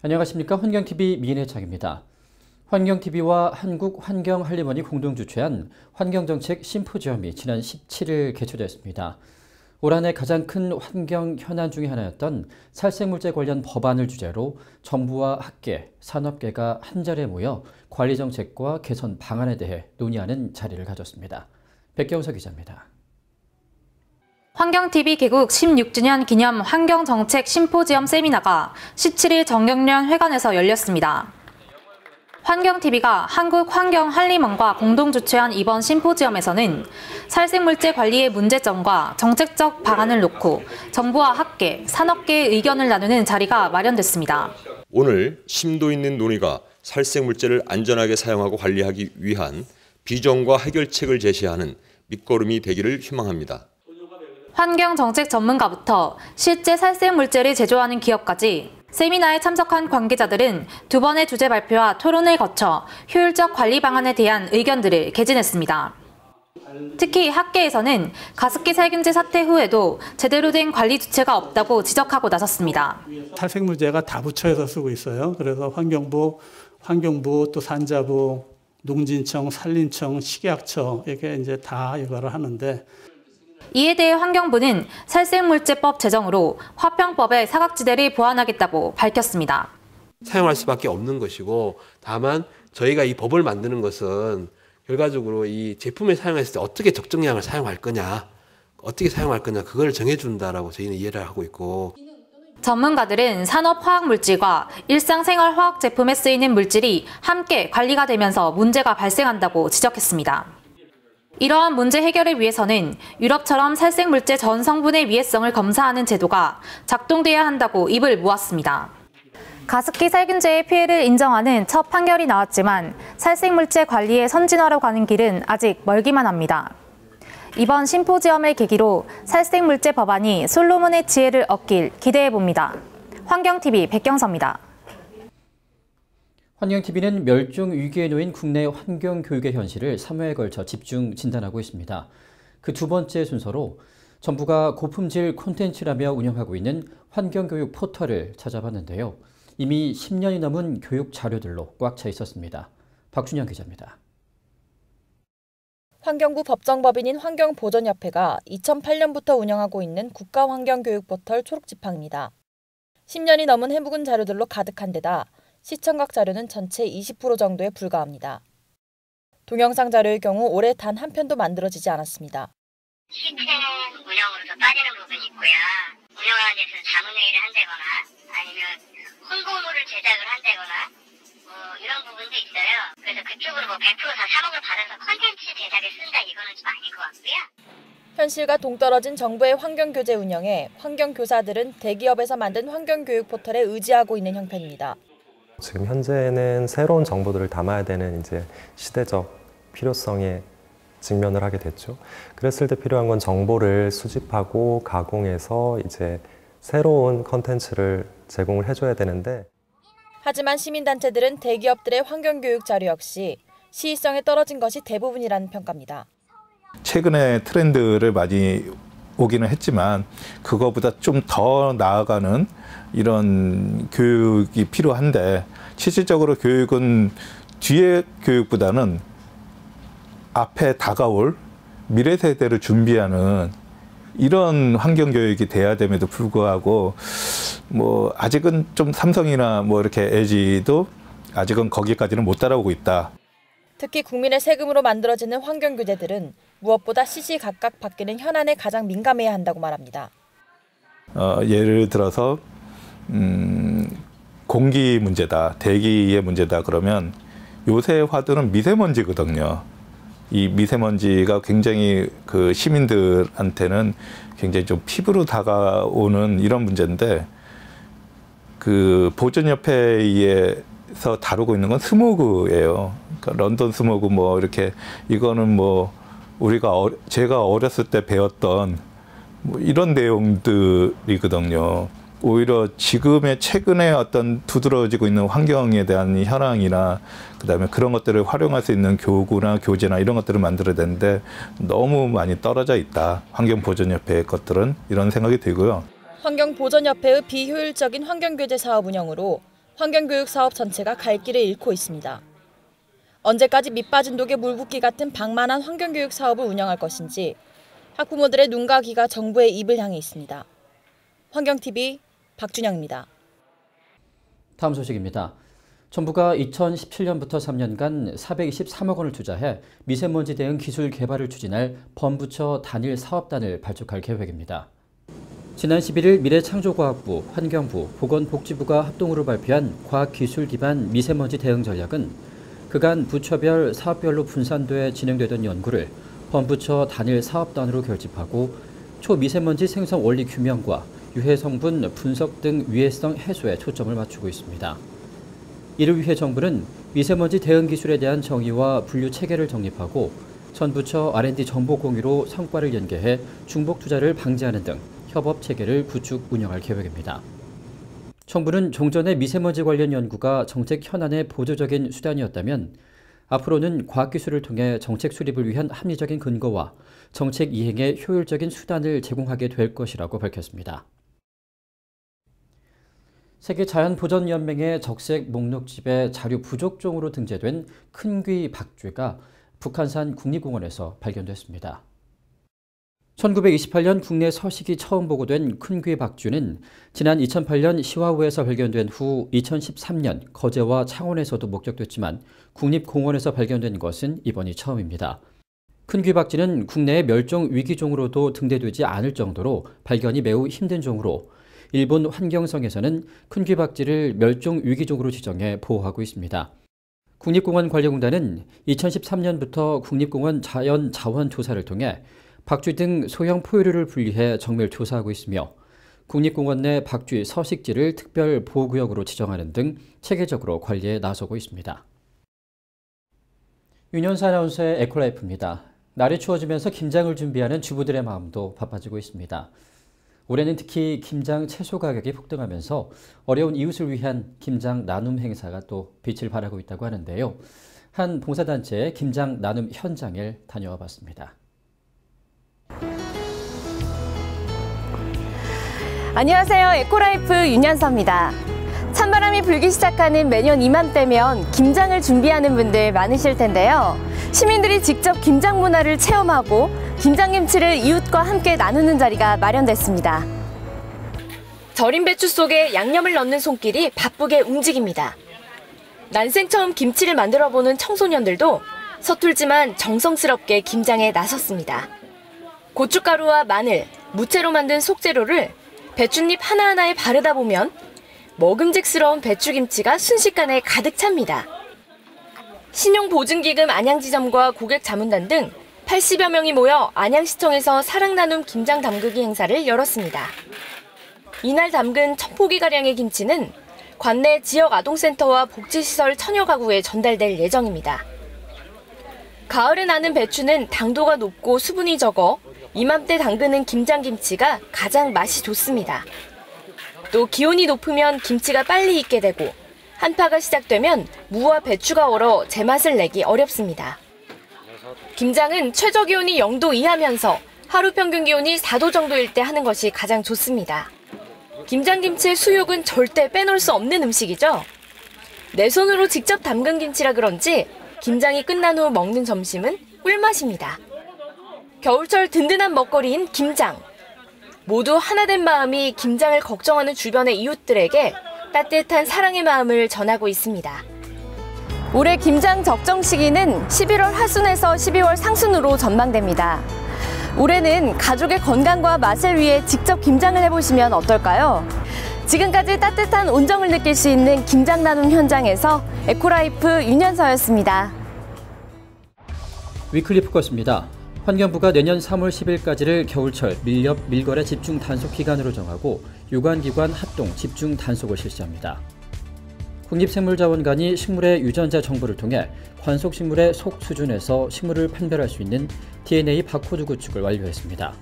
안녕하십니까. 환경TV 민혜창입니다. 환경TV와 한국환경할리먼이 공동 주최한 환경정책 심포지엄이 지난 17일 개최됐습니다. 올 한 해 가장 큰 환경 현안 중의 하나였던 살생물제 관련 법안을 주제로 정부와 학계, 산업계가 한자리에 모여 관리 정책과 개선 방안에 대해 논의하는 자리를 가졌습니다. 백경서 기자입니다. 환경TV 개국 16주년 기념 환경정책 심포지엄 세미나가 17일 정경련 회관에서 열렸습니다. 환경TV가 한국환경할리먼과 공동 주최한 이번 심포지엄에서는 살생물제 관리의 문제점과 정책적 방안을 놓고 정부와 학계, 산업계의 의견을 나누는 자리가 마련됐습니다. 오늘 심도 있는 논의가 살생물제를 안전하게 사용하고 관리하기 위한 비전과 해결책을 제시하는 밑거름이 되기를 희망합니다. 환경정책 전문가부터 실제 살생물제를 제조하는 기업까지 세미나에 참석한 관계자들은 두 번의 주제 발표와 토론을 거쳐 효율적 관리 방안에 대한 의견들을 개진했습니다. 특히 학계에서는 가습기 살균제 사태 후에도 제대로 된 관리 주체가 없다고 지적하고 나섰습니다. 살생물제가 다 부처에서 쓰고 있어요. 그래서 환경부, 또 산자부, 농진청, 산림청, 식약처 이렇게 이제 다 이거를 하는데. 이에 대해 환경부는 살생물제법 제정으로 화평법에 사각지대를 보완하겠다고 밝혔습니다. 사용할 수밖에 없는 것이고, 다만 저희가 이 법을 만드는 것은 결과적으로 이 제품을 사용했을 때 어떻게 적정량을 사용할 거냐, 그걸 정해준다라고 저희는 이해를 하고 있고. 전문가들은 산업화학물질과 일상생활화학 제품에 쓰이는 물질이 함께 관리가 되면서 문제가 발생한다고 지적했습니다. 이러한 문제 해결을 위해서는 유럽처럼 살생물제 전 성분의 위해성을 검사하는 제도가 작동돼야 한다고 입을 모았습니다. 가습기 살균제의 피해를 인정하는 첫 판결이 나왔지만 살생물제 관리의 선진화로 가는 길은 아직 멀기만 합니다. 이번 심포지엄을 계기로 살생물제 법안이 솔로몬의 지혜를 얻길 기대해봅니다. 환경TV 백경서입니다. 환경TV는 멸종 위기에 놓인 국내 환경교육의 현실을 3회에 걸쳐 집중 진단하고 있습니다. 그 두 번째 순서로 정부가 고품질 콘텐츠라며 운영하고 있는 환경교육 포털을 찾아봤는데요. 이미 10년이 넘은 교육 자료들로 꽉 차 있었습니다. 박준영 기자입니다. 환경부 법정법인인 환경보전협회가 2008년부터 운영하고 있는 국가환경교육 포털 초록지팡입니다. 10년이 넘은 해묵은 자료들로 가득한 데다 시청각 자료는 전체 20% 정도에 불과합니다. 동영상 자료의 경우 올해 단 한 편도 만들어지지 않았습니다. 시스템 운영으로도 빠지는 부분이 있고요. 운영하는 데서 자문회의를 한다거나 아니면 홍보물을 제작을 한다거나 이런 부분도 있어요. 그래서 그쪽으로 100% 다 3억을 받아서 콘텐츠 제작에 쓴다 이거는 좀 아닌 것 같고요. 현실과 동떨어진 정부의 환경교재 운영에 환경교사들은 대기업에서 만든 환경교육 포털에 의지하고 있는 형편입니다. 지금 현재는 새로운 정보들을 담아야 되는 이제 시대적 필요성에 직면을 하게 됐죠. 그랬을 때 필요한 건 정보를 수집하고 가공해서 이제 새로운 컨텐츠를 제공을 해줘야 되는데. 하지만 시민단체들은 대기업들의 환경교육 자료 역시 시의성에 떨어진 것이 대부분이라는 평가입니다. 최근에 트렌드를 많이 오기는 했지만 그거보다 좀 더 나아가는 이런 교육이 필요한데 실질적으로 교육은 뒤의 교육보다는 앞에 다가올 미래 세대를 준비하는 이런 환경 교육이 돼야 됨에도 불구하고 아직은 좀 삼성이나 이렇게 LG도 아직은 거기까지는 못 따라오고 있다. 특히 국민의 세금으로 만들어지는 환경교재들은 무엇보다 시시각각 바뀌는 현안에 가장 민감해야 한다고 말합니다. 예를 들어서 공기 문제다, 대기의 문제다 그러면 요새 화두는 미세먼지거든요. 이 미세먼지가 굉장히 그 시민들한테는 굉장히 좀 피부로 다가오는 이런 문제인데 그 보전협회에서 다루고 있는 건 스모그예요. 그러니까 런던 스모그 이렇게 이거는 제가 어렸을 때 배웠던 이런 내용들이거든요. 오히려 지금의 최근에 어떤 두드러지고 있는 환경에 대한 현황이나 그다음에 그런 것들을 활용할 수 있는 교구나 교재나 이런 것들을 만들어야 되는데 너무 많이 떨어져 있다. 환경보전협회의 것들은 이런 생각이 들고요. 환경보전협회의 비효율적인 환경교재 사업 운영으로 환경교육 사업 전체가 갈 길을 잃고 있습니다. 언제까지 밑빠진 독에 물 붓기 같은 방만한 환경교육 사업을 운영할 것인지 학부모들의 눈과 귀가 정부의 입을 향해 있습니다. 환경TV 박준영입니다. 다음 소식입니다. 정부가 2017년부터 3년간 423억 원을 투자해 미세먼지 대응 기술 개발을 추진할 범부처 단일 사업단을 발족할 계획입니다. 지난 11일 미래창조과학부, 환경부, 보건복지부가 합동으로 발표한 과학기술 기반 미세먼지 대응 전략은 그간 부처별 사업별로 분산돼 진행되던 연구를 범부처 단일 사업단으로 결집하고 초미세먼지 생성 원리 규명과 유해 성분 분석 등 위해성 해소에 초점을 맞추고 있습니다. 이를 위해 정부는 미세먼지 대응 기술에 대한 정의와 분류 체계를 정립하고 전 부처 R&D 정보 공유로 성과를 연계해 중복 투자를 방지하는 등 협업 체계를 구축 운영할 계획입니다. 정부는 종전의 미세먼지 관련 연구가 정책 현안의 보조적인 수단이었다면 앞으로는 과학기술을 통해 정책 수립을 위한 합리적인 근거와 정책 이행에 효율적인 수단을 제공하게 될 것이라고 밝혔습니다. 세계자연보전연맹의 적색 목록집에 자료 부족종으로 등재된 큰귀 박쥐가 북한산 국립공원에서 발견됐습니다. 1928년 국내 서식이 처음 보고된 큰귀 박쥐는 지난 2008년 시화우에서 발견된 후 2013년 거제와 창원에서도 목격됐지만 국립공원에서 발견된 것은 이번이 처음입니다. 큰귀 박쥐는 국내의 멸종 위기종으로도 등재되지 않을 정도로 발견이 매우 힘든 종으로 일본 환경성에서는 큰귀 박쥐를 멸종 위기종으로 지정해 보호하고 있습니다. 국립공원관리공단은 2013년부터 국립공원 자연 자원 조사를 통해 박쥐 등 소형 포유류를 분리해 정밀 조사하고 있으며 국립공원 내 박쥐 서식지를 특별 보호구역으로 지정하는 등 체계적으로 관리에 나서고 있습니다. 윤현사 아나운서의 에코라이프입니다. 날이 추워지면서 김장을 준비하는 주부들의 마음도 바빠지고 있습니다. 올해는 특히 김장 채소 가격이 폭등하면서 어려운 이웃을 위한 김장 나눔 행사가 또 빛을 발하고 있다고 하는데요. 한 봉사단체의 김장 나눔 현장을 다녀와 봤습니다. 안녕하세요. 에코라이프 윤현서입니다. 찬바람이 불기 시작하는 매년 이맘때면 김장을 준비하는 분들 많으실 텐데요. 시민들이 직접 김장 문화를 체험하고 김장김치를 이웃과 함께 나누는 자리가 마련됐습니다. 절인 배추 속에 양념을 넣는 손길이 바쁘게 움직입니다. 난생 처음 김치를 만들어보는 청소년들도 서툴지만 정성스럽게 김장에 나섰습니다. 고춧가루와 마늘, 무채로 만든 속재료를 배춧잎 하나하나에 바르다 보면 먹음직스러운 배추김치가 순식간에 가득 찹니다. 신용보증기금 안양지점과 고객자문단 등 80여 명이 모여 안양시청에서 사랑나눔 김장 담그기 행사를 열었습니다. 이날 담근 1000포기가량의 김치는 관내 지역 아동센터와 복지시설 천여 가구에 전달될 예정입니다. 가을에 나는 배추는 당도가 높고 수분이 적어 이맘때 담그는 김장김치가 가장 맛이 좋습니다. 또 기온이 높으면 김치가 빨리 익게 되고 한파가 시작되면 무와 배추가 얼어 제맛을 내기 어렵습니다. 김장은 최저기온이 0도 이하면서 하루 평균 기온이 4도 정도일 때 하는 것이 가장 좋습니다. 김장김치의 수육은 절대 빼놓을 수 없는 음식이죠. 내 손으로 직접 담근 김치라 그런지 김장이 끝난 후 먹는 점심은 꿀맛입니다. 겨울철 든든한 먹거리인 김장. 모두 하나된 마음이 김장을 걱정하는 주변의 이웃들에게 따뜻한 사랑의 마음을 전하고 있습니다. 올해 김장 적정 시기는 11월 하순에서 12월 상순으로 전망됩니다. 올해는 가족의 건강과 맛을 위해 직접 김장을 해보시면 어떨까요? 지금까지 따뜻한 온정을 느낄 수 있는 김장 나눔 현장에서 에코라이프 윤현서였습니다. 위클리 포커스입니다. 환경부가 내년 3월 10일까지를 겨울철 밀렵, 밀거래 집중 단속 기간으로 정하고 유관기관 합동 집중 단속을 실시합니다. 국립생물자원관이 식물의 유전자 정보를 통해 관속식물의 속 수준에서 식물을 판별할 수 있는 DNA 바코드 구축을 완료했습니다.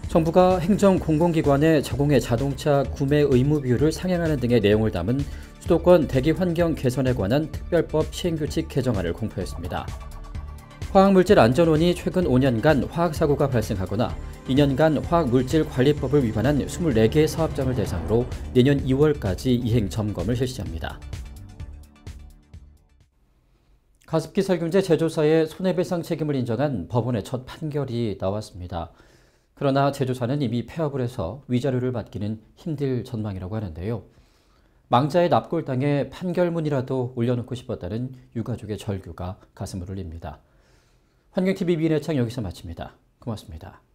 정부가 행정 공공기관의 자공해 자동차 구매 의무 비율을 상향하는 등의 내용을 담은 수도권 대기 환경 개선에 관한 특별법 시행규칙 개정안을 공포했습니다. 화학물질안전원이 최근 5년간 화학사고가 발생하거나 2년간 화학물질관리법을 위반한 24개 사업장을 대상으로 내년 2월까지 이행 점검을 실시합니다. 가습기 살균제 제조사의 손해배상 책임을 인정한 법원의 첫 판결이 나왔습니다. 그러나 제조사는 이미 폐업을 해서 위자료를 받기는 힘들 전망이라고 하는데요. 망자의 납골당에 판결문이라도 올려놓고 싶었다는 유가족의 절규가 가슴을 울립니다. 환경TV 민혜창 여기서 마칩니다. 고맙습니다.